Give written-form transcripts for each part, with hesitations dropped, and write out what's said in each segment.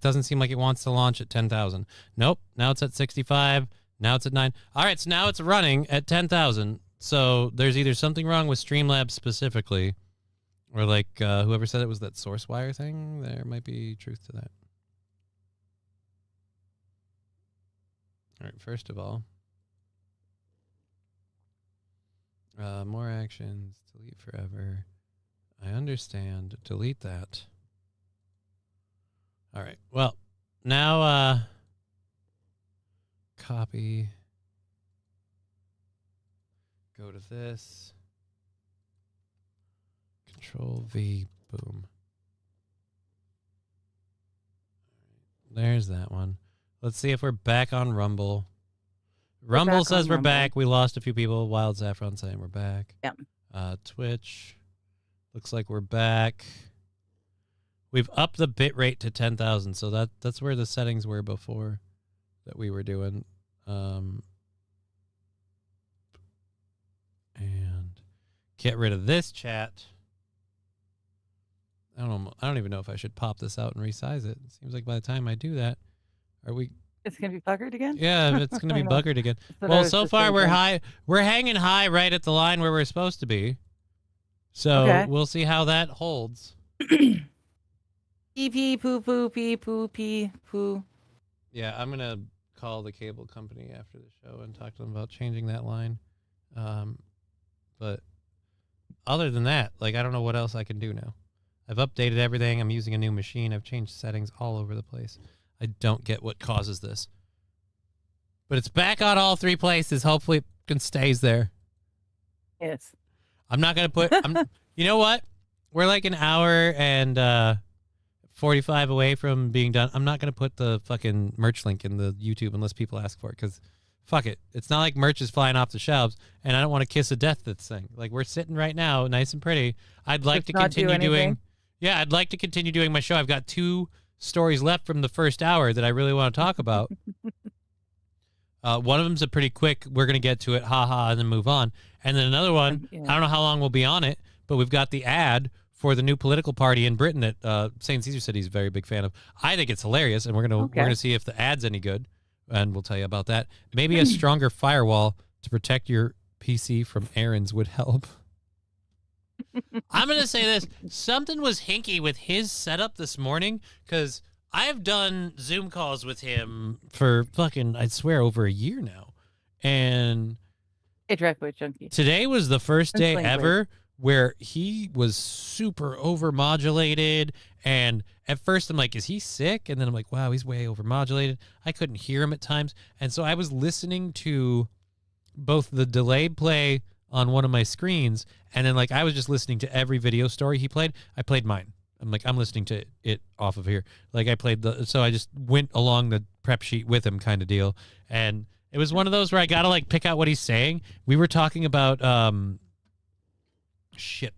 doesn't seem like it wants to launch at 10,000. Nope. Now it's at 65. Now it's at 9. All right, so now it's running at 10,000. So there's either something wrong with Streamlabs specifically, or like whoever said it was that SourceWire thing. There might be truth to that. All right, first of all, more actions, delete forever. I understand. Delete that. All right. Well, now copy. Go to this. Control V. Boom. There's that one. Let's see if we're back on Rumble. Rumble says we're back. We lost a few people. Wild Saffron saying we're back. Yep. Twitch. Looks like we're back. We've upped the bit rate to 10,000, so that's where the settings were before that we were doing. And get rid of this chat. I don't even know if I should pop this out and resize it. It seems like by the time I do that, are we? It's gonna be buggered again. Yeah, it's gonna be buggered again. Well, so far we're high. We're hanging high right at the line where we're supposed to be. So we'll see how that holds. Pee pee poo poo pee poo pee poo. Yeah, I'm gonna call the cable company after the show and talk to them about changing that line. But other than that, like, I don't know what else I can do now. I've updated everything. I'm using a new machine. I've changed settings all over the place. I don't get what causes this. But it's back on all three places. Hopefully it can stays there. Yes. I'm not going to put... you know what? We're like an hour and 45 away from being done. I'm not going to put the fucking merch link in the YouTube unless people ask for it, because fuck it. It's not like merch is flying off the shelves, and I don't want to kiss a death this thing. Like, we're sitting right now, nice and pretty. I'd like to continue doing... Yeah, I'd like to continue doing my show. I've got 2 stories left from the first hour that I really want to talk about. One of them's a pretty quick, we're going to get to it, haha, and then move on. And then another one, I don't know how long we'll be on it, but we've got the ad for the new political party in Britain that St. Caesar said he's a very big fan of. I think it's hilarious, and we're gonna see if the ad's any good, and we'll tell you about that. Maybe a stronger firewall to protect your PC from errands would help. I'm going to say this. Something was hinky with his setup this morning, because I've done Zoom calls with him for fucking, I swear, over a year now. And today was the first day ever where he was super overmodulated. And at first I'm like, is he sick? And then I'm like, wow, he's way overmodulated. I couldn't hear him at times. And so I was listening to both the delayed play on one of my screens, and then like I was just listening to every video story he played. I played mine. I'm like, I'm listening to it off of here. Like I played so I just went along the prep sheet with him kind of deal. And it was one of those where I got to like pick out what he's saying. We were talking about, shit,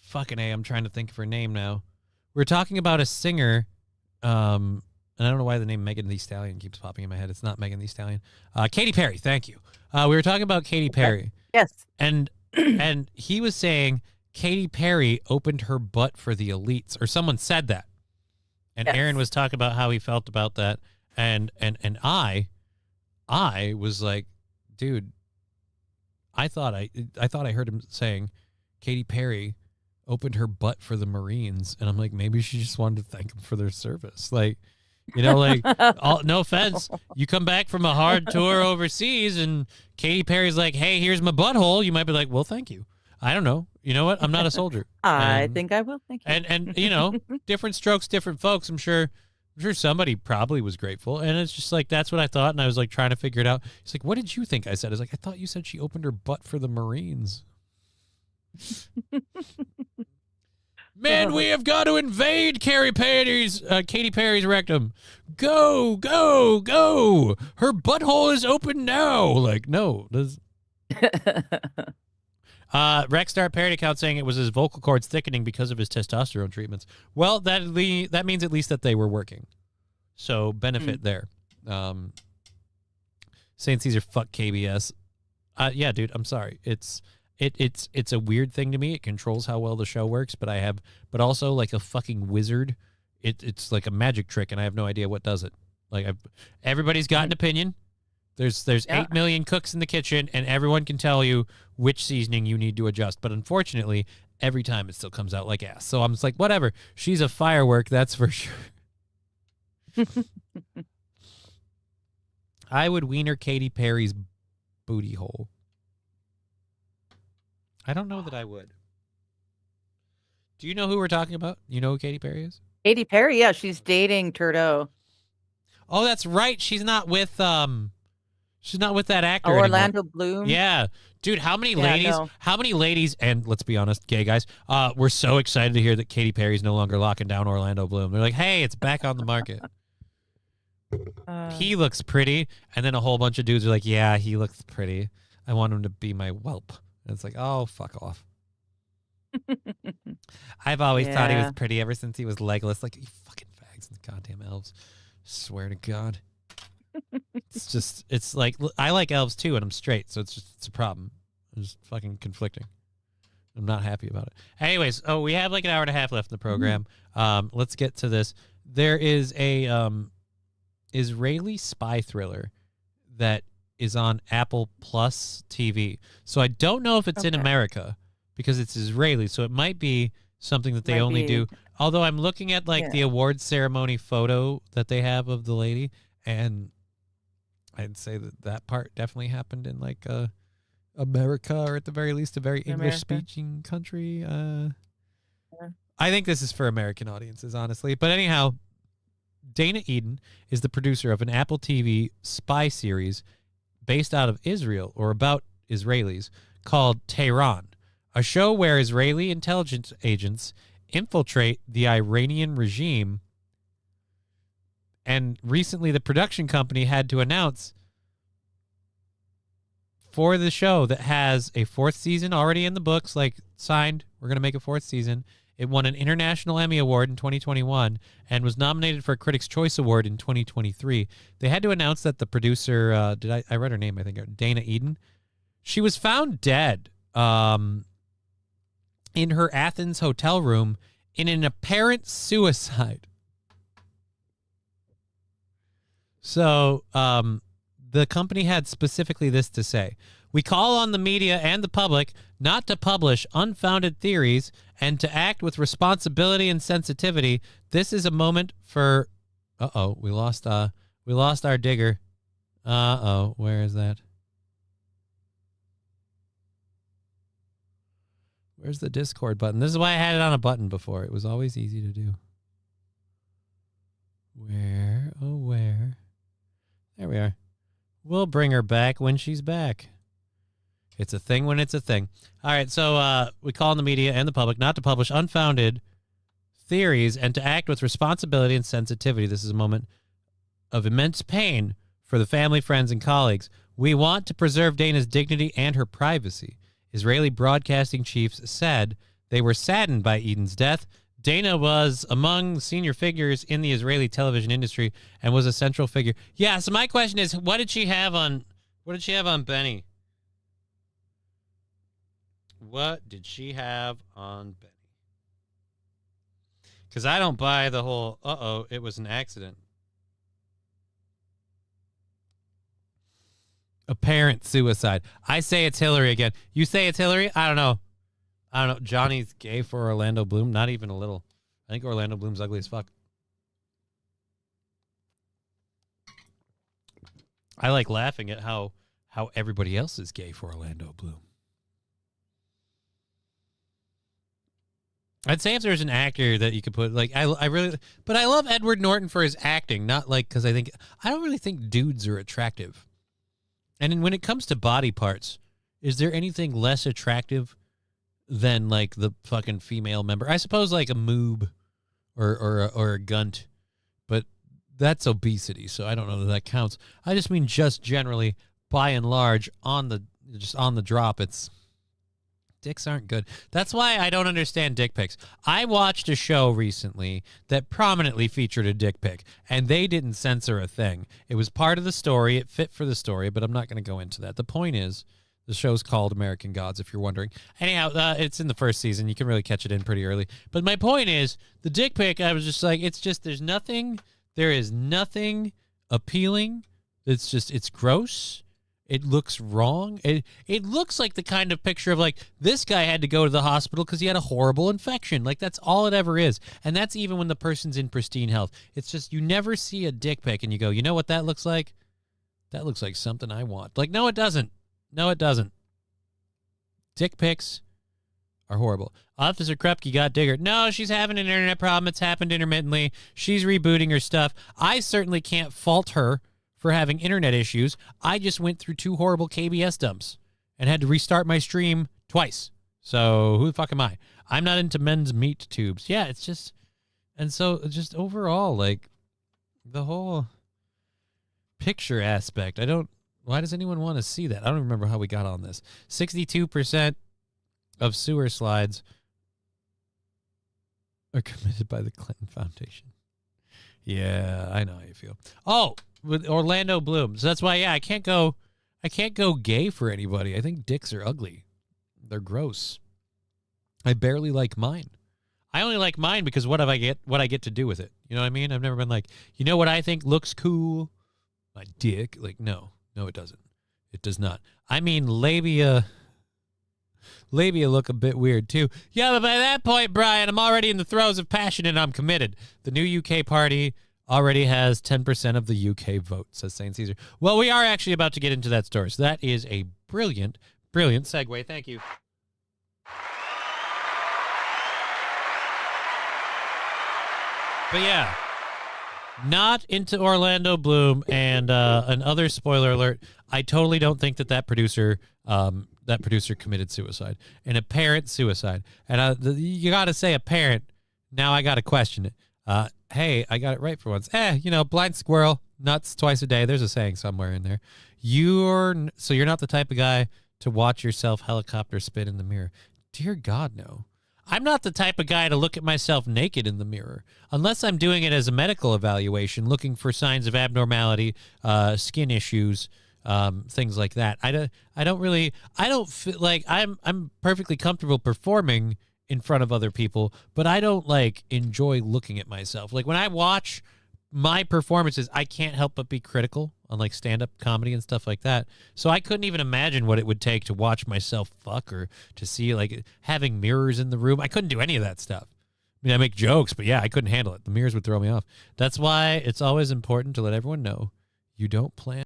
fucking A, I'm trying to think of her name now. We're talking about a singer, and I don't know why the name Megan Thee Stallion keeps popping in my head. It's not Megan Thee Stallion. Katy Perry, thank you. We were talking about Katy Perry. Yes. And he was saying Katy Perry opened her butt for the elites, or someone said that. And Aaron was talking about how he felt about that. And I was like, dude, I thought I heard him saying Katy Perry opened her butt for the Marines. And I'm like, maybe she just wanted to thank them for their service. Like, you know, like, no offense. You come back from a hard tour overseas and Katy Perry's like, hey, here's my butthole. You might be like, well, thank you. I don't know. You know what? I'm not a soldier. I think I will. Thank you. And you know, different strokes, different folks. I'm sure somebody probably was grateful. And it's just like, that's what I thought. And I was like trying to figure it out. He's like, what did you think I said? I was like, I thought you said she opened her butt for the Marines. Man, we have got to invade Katy Perry's rectum. Go, go, go. Her butthole is open now. Like, no. Rexstar parody account saying it was his vocal cords thickening because of his testosterone treatments. Well, that means at least that they were working. So benefit there. St. Caesar, fuck KBS. Yeah, dude, I'm sorry. It's a weird thing to me. It controls how well the show works, but also like a fucking wizard it's like a magic trick, and I have no idea what does it. Like everybody's got an opinion. There's 8 million cooks in the kitchen, and everyone can tell you which seasoning you need to adjust. But unfortunately, every time it still comes out like ass. So I'm just like, whatever. She's a firework, that's for sure. I would wiener Katy Perry's booty hole. I don't know that I would. Do you know who we're talking about? You know who Katy Perry is? Katy Perry, yeah, she's dating Trudeau. Oh, that's right. She's not with that actor Orlando anymore. Bloom. Yeah. Dude, how many ladies, and let's be honest, gay guys, were so excited to hear that Katy Perry's no longer locking down Orlando Bloom. They're like, hey, it's back on the market. He looks pretty. And then a whole bunch of dudes are like, yeah, he looks pretty. I want him to be my whelp. And it's like, oh, fuck off. I've always thought he was pretty ever since he was legless. Like, you fucking fags and goddamn elves. Swear to God. It's like, I like elves too, and I'm straight, so it's a problem. It's fucking conflicting. I'm not happy about it. Anyways, we have like an hour and a half left in the program. Let's get to this. There is a Israeli spy thriller that is on Apple Plus TV. So I don't know if it's in America because it's Israeli, so it might be something that they only do. Although I'm looking at like the awards ceremony photo that they have of the lady, and I'd say that part definitely happened in like America, or at the very least a very English-speaking country. I think this is for American audiences, honestly. But anyhow, Dana Eden is the producer of an Apple TV spy series based out of Israel, or about Israelis, called Tehran, a show where Israeli intelligence agents infiltrate the Iranian regime. And recently the production company had to announce for the show that has a 4th season already in the books, like signed, we're going to make a 4th season. It won an International Emmy Award in 2021 and was nominated for a Critics' Choice Award in 2023. They had to announce that the producer, I read her name, I think, Dana Eden. She was found dead in her Athens hotel room in an apparent suicide. So the company had specifically this to say: we call on the media and the public not to publish unfounded theories and to act with responsibility and sensitivity. This is a moment for... we lost our digger. Where is that? Where's the Discord button? This is why I had it on a button before. It was always easy to do. Where? Oh, where? There we are. We'll bring her back when she's back. It's a thing when it's a thing. All right, so we call on the media and the public not to publish unfounded theories and to act with responsibility and sensitivity. This is a moment of immense pain for the family, friends, and colleagues. We want to preserve Dana's dignity and her privacy. Israeli broadcasting chiefs said they were saddened by Eden's death. Dana was among senior figures in the Israeli television industry and was a central figure. Yeah, so my question is, what did she have on Benny? What did she have on Benny? Because I don't buy the whole, it was an accident. Apparent suicide. I say it's Hillary again. You say it's Hillary? I don't know. Johnny's gay for Orlando Bloom? Not even a little. I think Orlando Bloom's ugly as fuck. I like laughing at how everybody else is gay for Orlando Bloom. I'd say if there's an actor that you could put, like, I love Edward Norton for his acting, not like, because I don't really think dudes are attractive. And when it comes to body parts, is there anything less attractive than like the fucking female member? I suppose like a moob or a gunt, but that's obesity, so I don't know that counts. I just mean just generally, by and large, on the drop, it's dicks aren't good. That's why I don't understand dick pics. I watched a show recently that prominently featured a dick pic, and they didn't censor a thing. It was part of the story. It fit for the story, but I'm not going to go into that. The point is, The show's called American Gods, if you're wondering. Anyhow, it's in the first season. You can really catch it in pretty early. But my point is, the dick pic, I was just like, there is nothing appealing. It's gross. It looks wrong. It looks like the kind of picture of like, this guy had to go to the hospital because he had a horrible infection. Like, that's all it ever is. And that's even when the person's in pristine health. It's just, you never see a dick pic and you go, you know what that looks like? That looks like something I want. Like, no, it doesn't. No, it doesn't. Dick pics are horrible. Officer Krupke got Digger. No, she's having an internet problem. It's happened intermittently. She's rebooting her stuff. I certainly can't fault her for having internet issues. I just went through 2 horrible KBS dumps and had to restart my stream twice. So who the fuck am I? I'm not into men's meat tubes. Yeah, it's just... And so just overall, like, the whole picture aspect, why does anyone want to see that? I don't remember how we got on this. 62% of sewer slides are committed by the Clinton Foundation. Yeah, I know how you feel. Oh, with Orlando Bloom. So that's why, yeah, I can't go gay for anybody. I think dicks are ugly. They're gross. I barely like mine. I only like mine because what I get to do with it. You know what I mean? I've never been like, you know what I think looks cool? My dick. Like, no, it doesn't. It does not. I mean, labia look a bit weird too. Yeah, but by that point, Brian, I'm already in the throes of passion and I'm committed. The new UK party already has 10% of the UK vote, says St. Caesar. Well, we are actually about to get into that story. So that is a brilliant, brilliant segue. Thank you. But yeah, not into Orlando Bloom, and another spoiler alert. I totally don't think that producer committed suicide, an apparent suicide. And you got to say apparent. Now I got to question it. Hey, I got it right for once. Blind squirrel, nuts twice a day. There's a saying somewhere in there. You're not the type of guy to watch yourself helicopter spin in the mirror. Dear God, no. I'm not the type of guy to look at myself naked in the mirror unless I'm doing it as a medical evaluation, looking for signs of abnormality, skin issues, things like that. I don't feel like I'm perfectly comfortable performing in front of other people, but I don't like enjoy looking at myself. Like when I watch my performances, I can't help but be critical on like stand-up comedy and stuff like that. So I couldn't even imagine what it would take to watch myself fuck or to see like having mirrors in the room. I couldn't do any of that stuff. I mean, I make jokes, but yeah, I couldn't handle it. The mirrors would throw me off. That's why it's always important to let everyone know you don't plan